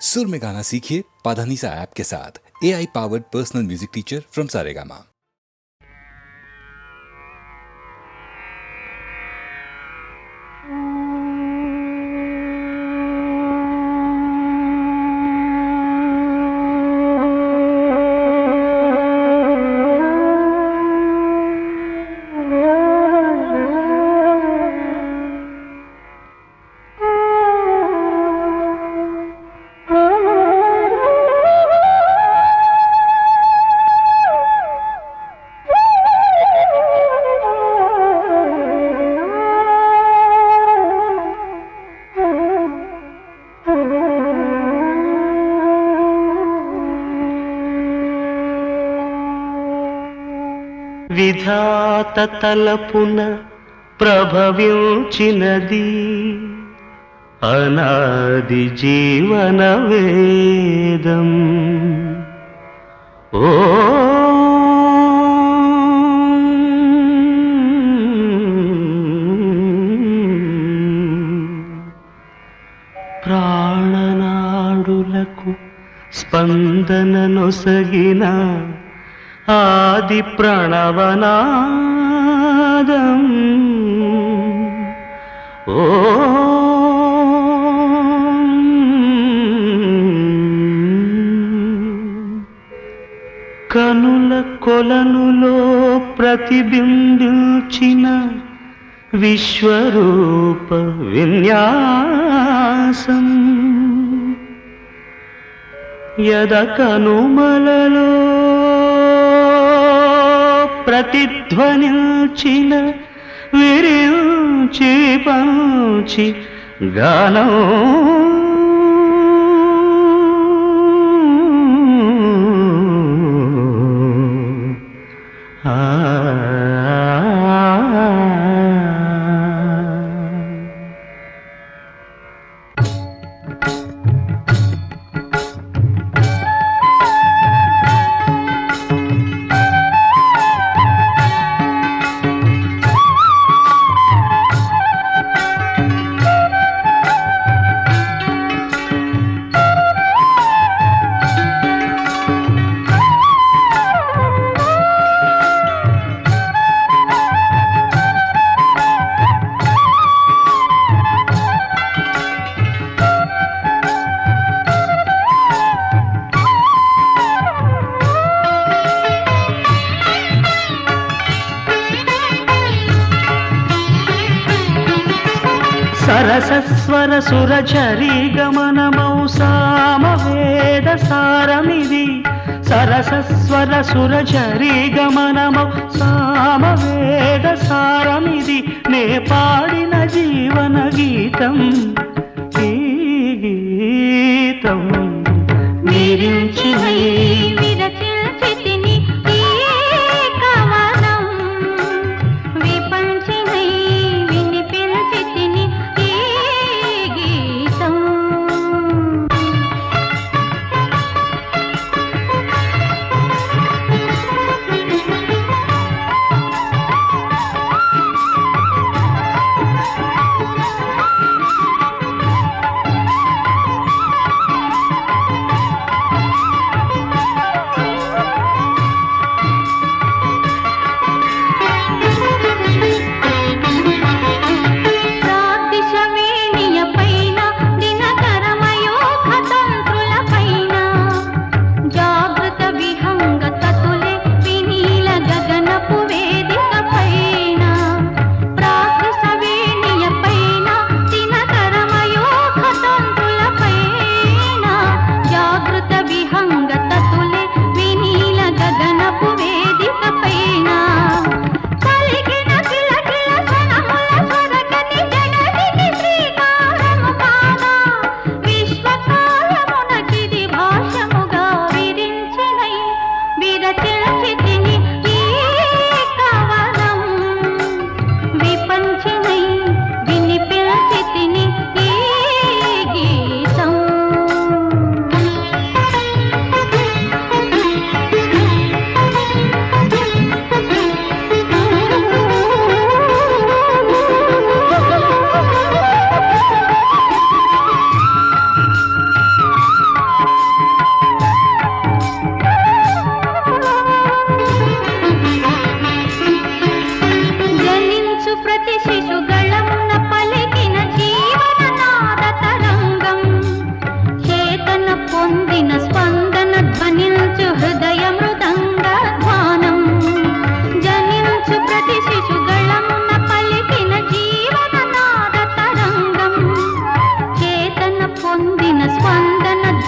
सुर में गाना सीखिए पाधानीसा ऐप के साथ। AI powered personal music teacher from Saregama. విధాత తలపున ప్రభవించినది అనాది జీవన వేదం. ఓ ప్రాణనాడులకు స్పందన నొసగిన ఆది ప్రణవనాదం. ఓ కనుల కొలనులో ప్రతిబింబించిన విశ్వరూప విన్యాసం. యద కనుమలలో ప్రతిధ్వనించిన విరించి పంచి గానం. సరసస్వర సురచరీ గమనమౌ సామవేద సారమిది. సరసస్వర సురచరీ గమనమౌ సామవేద సారమిది. నే పాడిన జీవన గీతం ఈ గీతం. నిరించిన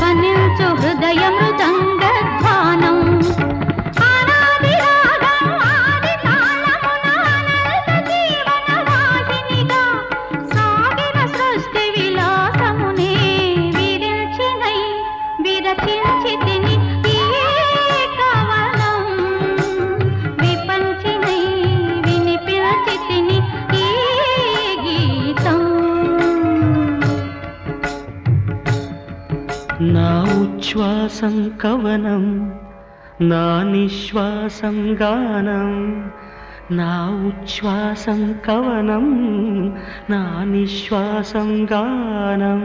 ధ్వనించు హృదయ మృదంగ ధ్వానం ఆనాది రాగం ఆది తాళమున అనంత జీవన వాహినిగా సాగిన సృష్టి విలాసమునే విరించినై విరచించి తిని ఈ కవనం విపంచినై వినిపించి తిని ఈ గీతం నా ఉచ్ఛ్వాసం కవనం నా నిశ్వాసం గానం నా ఉచ్ఛ్వాసం కవనం నా నిశ్వాసం గానం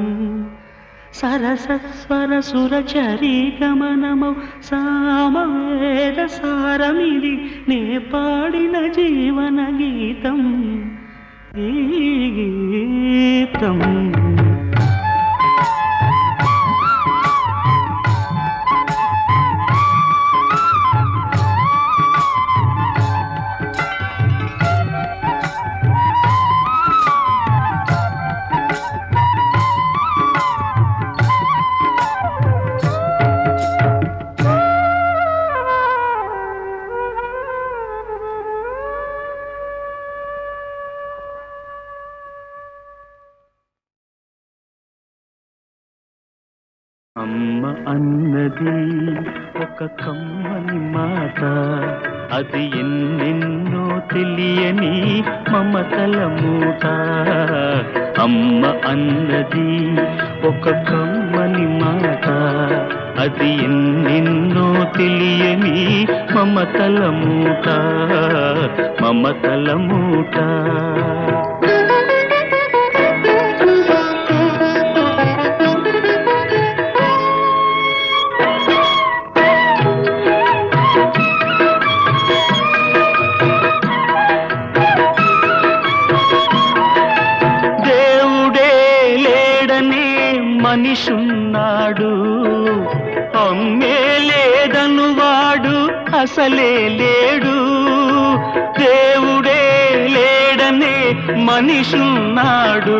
సరసస్వర సురచరీ గమనమౌ సామవేద సారమిది నే పాడిన జీవన గీతం ఈ గీతం అమ్మ అన్నది ఒక కమ్మని మాట అది ఎన్నెన్నో తెలియని మమతల మూట అమ్మ అన్నది ఒక కమ్మని మాట అది ఎన్నెన్నో తెలియని మమతల మూట మమతల మూట మనిషున్నాడు అమ్మే లేదను వాడు అసలే లేడు దేవుడే లేడనే మనిషున్నాడు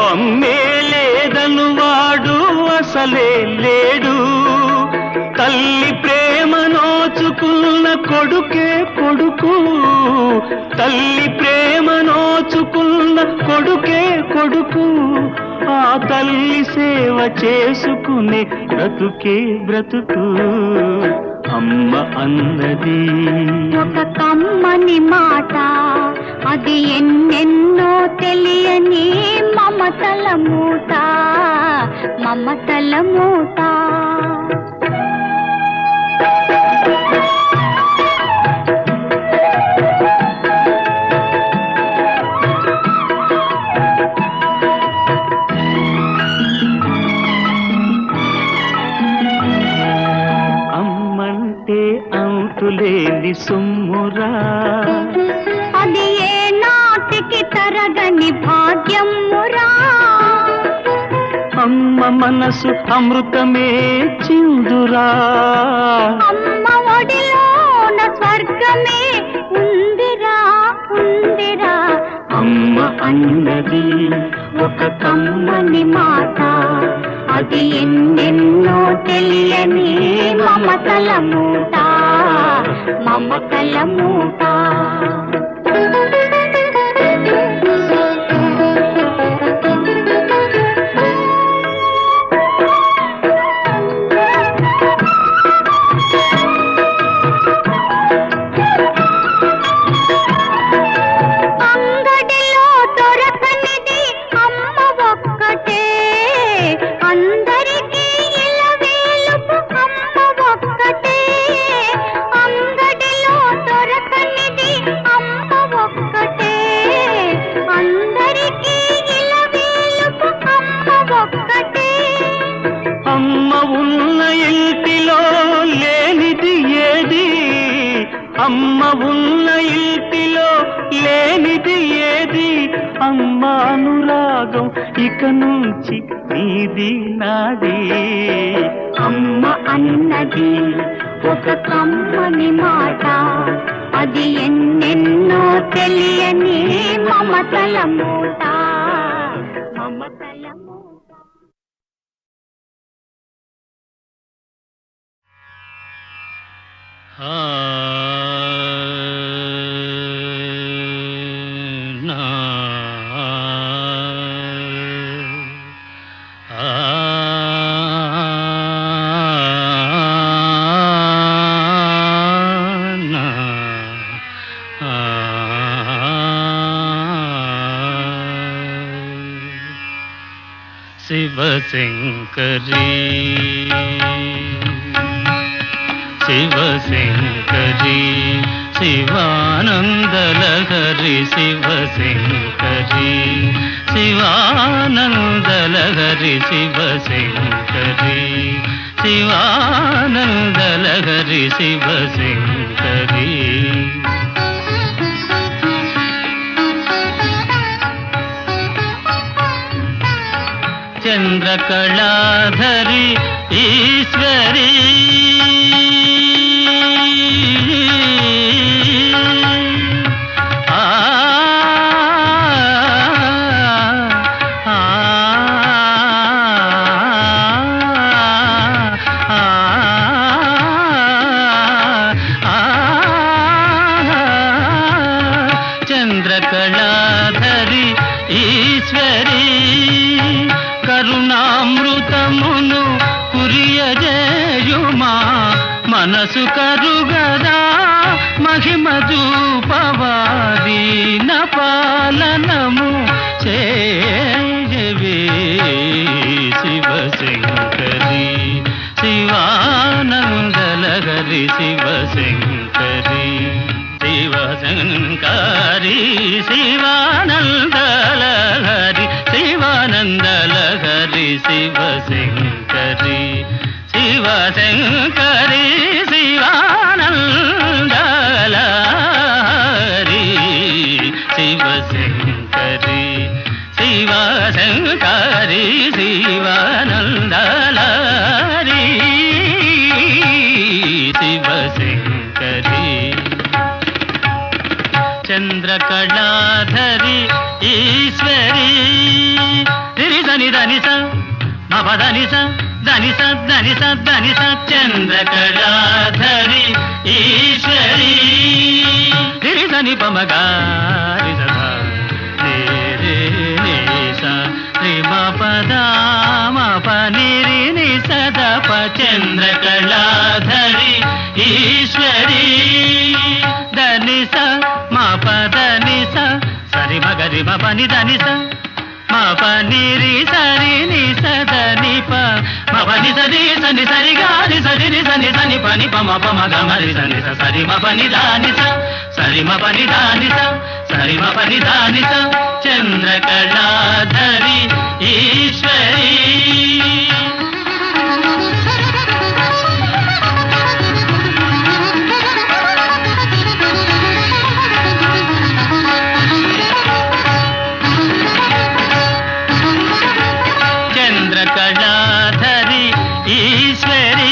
అమ్మే లేదను వాడు అసలే లేడు తల్లి ప్రేమ నోచుకున్న కొడుకే కొడుకు తల్లి ప్రేమ నోచుకున్న కొడుకే కొడుకు ఆ తల్లి సేవ చేసుకునే బ్రతుకే బ్రతుకు అమ్మ అన్నది ఒక కమ్మని మాట అది ఎన్నెన్నో తెలియని మమతల మూట మమతల మూట అంతులేని సొమ్మురా అది ఏ నాటికి తరగని భాగ్యమురా అమ్మ మనసు అమృతమే చిందురా అమ్మ ఒడిలోన స్వర్గమే ఉందిరా ఉందిరా అమ్మ అన్నది ఒక కమ్మని మాట అది ఎన్నెన్నో తెలియని మమతల మూట మమతల మూట అంగడిలో దొరకనిది అమ్మ ఒక్కటే అందరికీ ఇలవేలుపు అమ్మ ఒక్కటే అంగడిలో దొరకనిది అమ్మ ఒక్కటే అందరికీ ఇలవేలుపు అమ్మ ఒక్కటే అమ్మ ఉన్న ఇంటిలో లేనిది ఏది అమ్మ ఉన్న ఇంటిలో లేనిది ఏది అమ్మ అనురాగం ఇక నుంచి నీది నాది అమ్మ అన్నది ఒక కమ్మని మాట అది ఎన్నెన్నో తెలియని మమతల మూట మమతల మూట ఆ నా ఆ నా శివశంకరీ శివశంకరీ శివానందలహరి శివశంకరీ శివానందలహరి శివశంకరీ శివానందలహరి శివశంకరీ చంద్రకళాధరి ఈశ్వరీ చంద్రకళాధరి ఈశ్వరీ కరుణామృతమును కురియజేయుమా మనసు కరుగదా మహిమ చూపవాదీన పాలనము చేయవే శివశంకరీ శివానందలహరి శివశంకరీ శివశంకరీ శివానందలహరి శివానందలహరి శివశంకరీ శివశంకరీ శివానందలహరి శివశంకరీ శివశంకరీ శివానందలహరి శివశంకరీ చంద్రకళాధరి ఈశ్వరీ ధని ధని స మపదని స ధని స ధని స ధని స చంద్రకళాధరి ఈశ్వరీ ధని పమగారి సదా రే రే రే స రే మపదా మపనిరి ని సదప చంద్రకళాధరి ఈశ్వరీ ధని స మపదని స సరి మగరి మపని ధని స మపనిరి సరి ని సదని ప మపని సరి సని సరి గారి సరి ని సని సని పని పమ పమ గమరి సని స సరి మపని దాని స సరి మపని దాని స సరి మపని దాని స చంద్రకళాధరి ఈశ్వరీ చంద్రకళాధరి ఈశ్వరీ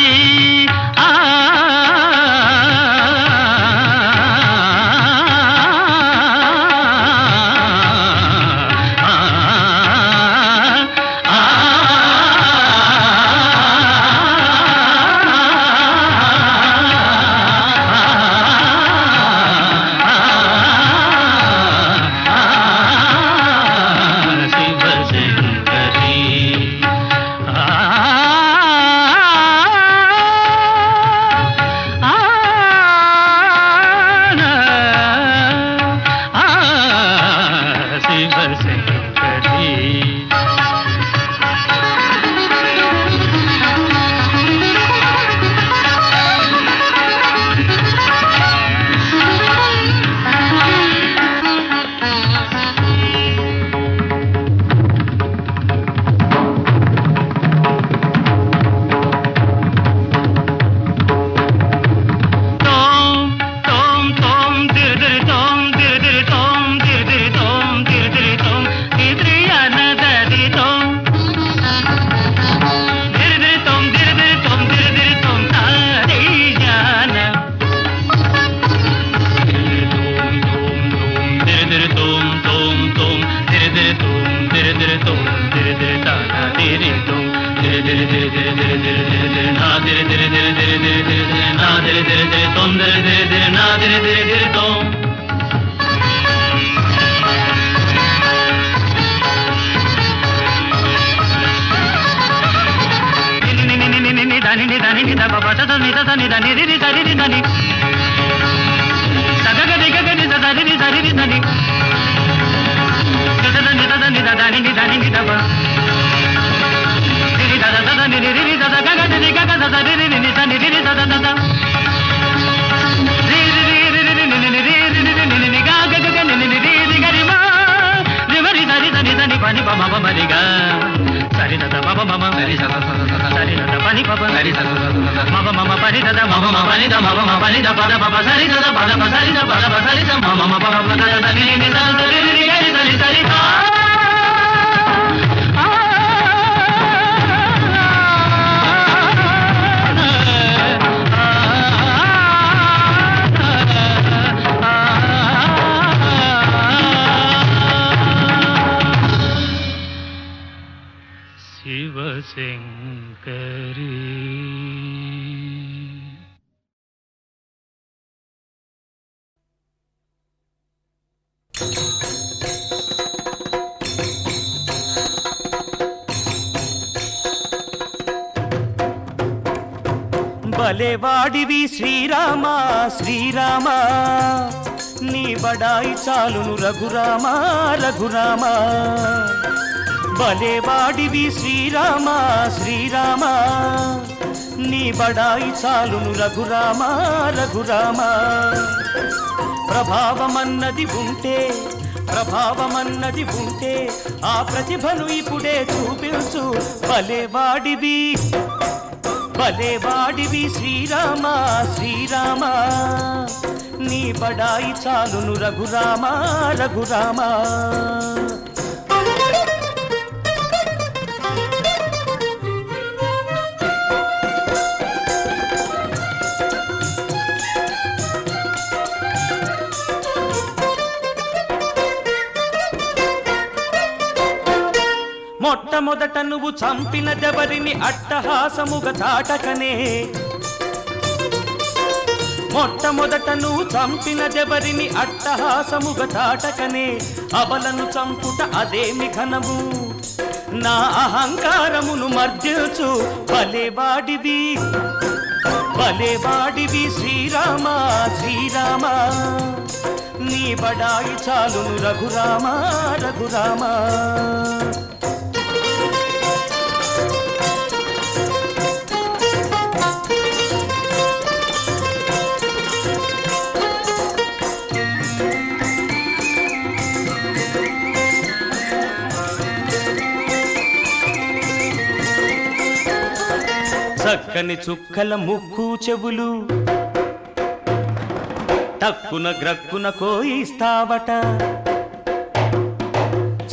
శివశంకరీ భలేవాడివి శ్రీరామ శ్రీరామ నీ బడాయి చాలును రఘురామ రఘురామ భలేవాడివి శ్రీరామ శ్రీరామ నీ బడాయి చాలును రఘురామ రఘురామ ప్రభావమన్నది ఉంటే ఆ ప్రతిభను ఇప్పుడే చూపించు భలేవాడివి శ్రీరామ శ్రీరామ నీ బడాయి చాలును రఘురామ రఘురామ మొట్టమొదట నువ్వు చంపిన దెవరిని అట్టహాసముగా చాటకనే అబలను చంపుట అదేమి ఘనము నా అహంకారమును మర్జించు భలేవాడివి శ్రీరామ శ్రీరామ నీ బడాయి చాలును రఘురామ రఘురామ చక్కని చుక్కల ముక్కు చెవులు టక్కున గ్రక్కున కోయిస్తావట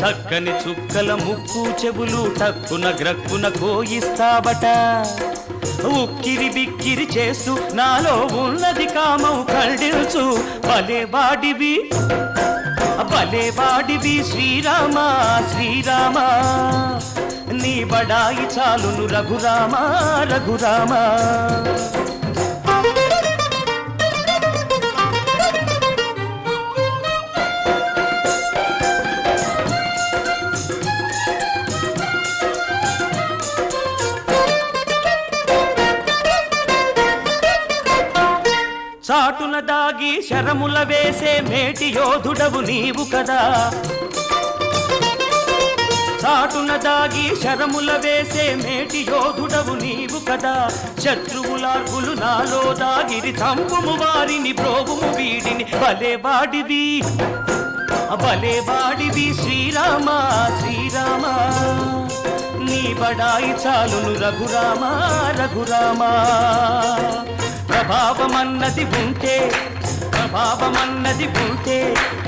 చక్కని చుక్కల ముక్కు చెవులు టక్కున గ్రక్కున కోయిస్తావట ఉక్కిరి బిక్కిరి చేస్తూ నాలో ఉన్నది కామం కళ్ళించు భలేవాడివి శ్రీరామ శ్రీరామ నీ బడాయి చాలును రఘురామ రఘురామ చాటున దాగి శరముల వేసే మేటి యోధుడవు నీవు కదా చాటున దాగి శరముల వేసే మేటి యోధుడవు నీవు కదా శత్రువులార్గులు నాలో దాగిరి చంపుము వారిని ప్రోగుము వీడిని భలేవాడివి శ్రీరామ శ్రీరామ నీ బడాయి చాలును రఘురామ రఘురామ ప్రభావమన్నది ఉంటే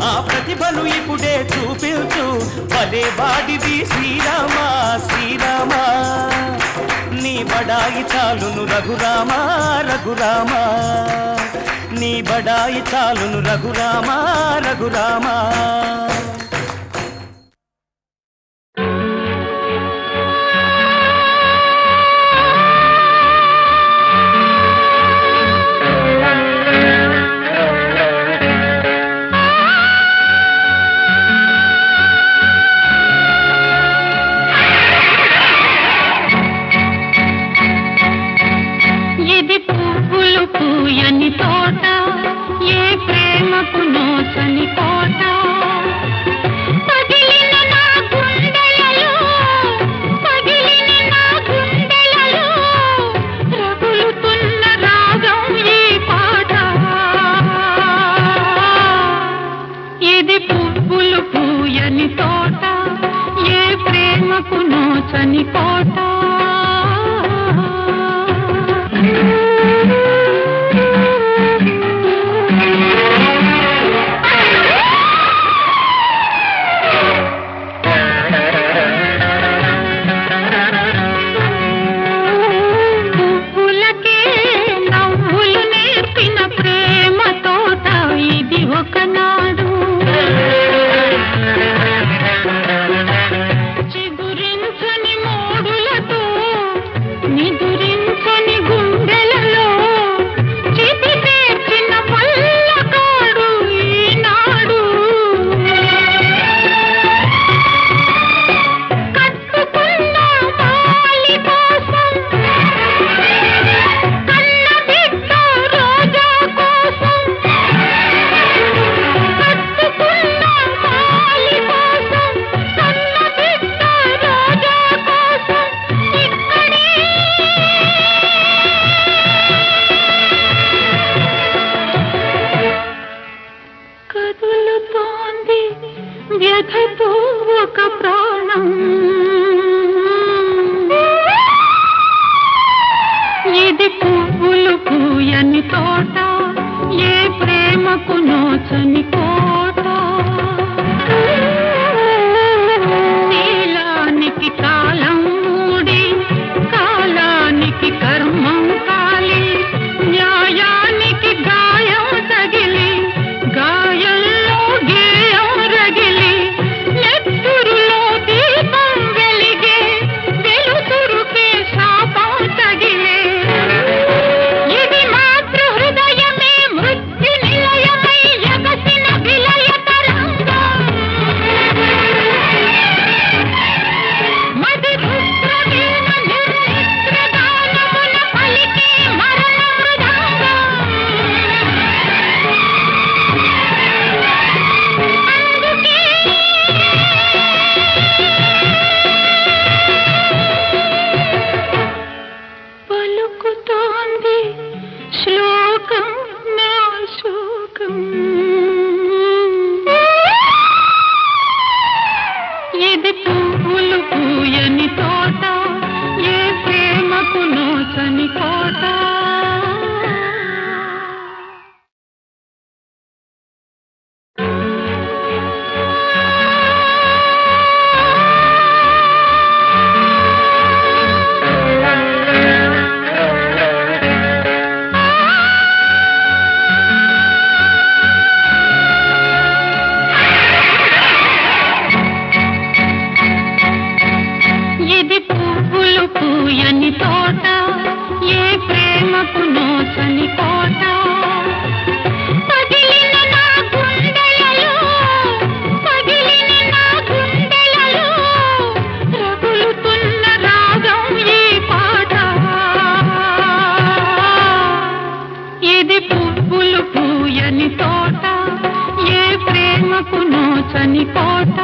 ఆ ప్రతిభను ఇప్పుడే చూపించు భలేవాడివి శ్రీరామ శ్రీరామ నీ బడాయి చాలును రఘురామ రఘురామ నీ బడాయి చాలును రఘురామ రఘురామ ఇది పువ్వులు పూయని తోట, ఏ ప్రేమకు నోచని కోట. శీలానికి కాలం మూడి, కాలానికి కర్మం కాలి, న్యాయానికి గాయం తగిలి, గాయంలో గేయం రగిలి, నెత్తురులో దీపం వెలిగే, వెలుతురుకే శాపం తగిలే. ఇది మాతృ హృదయమే మృత్యు నిలయమై ఎగసిన విలయ తరంగం. మది రుద్ర వీణ నిర్నిద్ర గానమున పలికే మరణ మృదంగం. అందుకే పలుకుతోంది శ్లోకం నా శోకం. ఇది పువ్వులు పూయని తోట, ఏ ప్రేమకు నోచని కోట. ఇది పువ్వులు పూయని తోట, ఏ ప్రేమకు నోచని కోట. పగిలిన నా గుండెలలో, పగిలిన నా గుండెలలో, రగులుతున్న రాగం ఈ పాట. ఇది పువ్వులు పూయని తోట, ఏ ప్రేమకు నోచని కోట.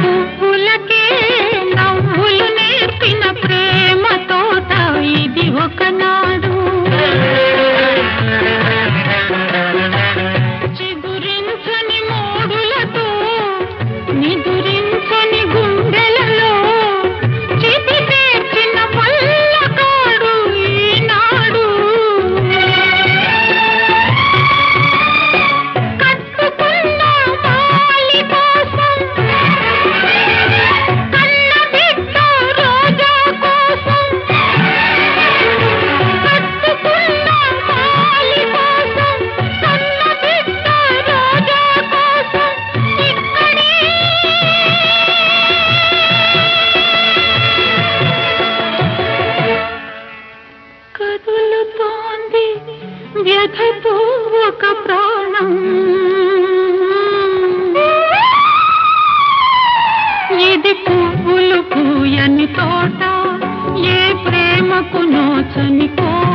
పువ్వులకే నవ్వులు నేర్పిన ప్రేమ తోట ఇది ఒకనాడు. చిగురించని మోడులతో, నిదురించని గుండెలలో, చితి పేర్చిన పల్లకాడు ఈనాడు. కట్టుకున్న మాలి కోసం, కన్న బిడ్డ రోజా కోసం, కట్టుకున్న మాలి కోసం, కన్న బిడ్డ రోజా కోసం, ఇక్కడే కదులుతోంది వ్యథతో ఒక ప్రాణం. ఇది పువ్వులు పూయని తోట, ఏ ప్రేమకు నోచని కోట.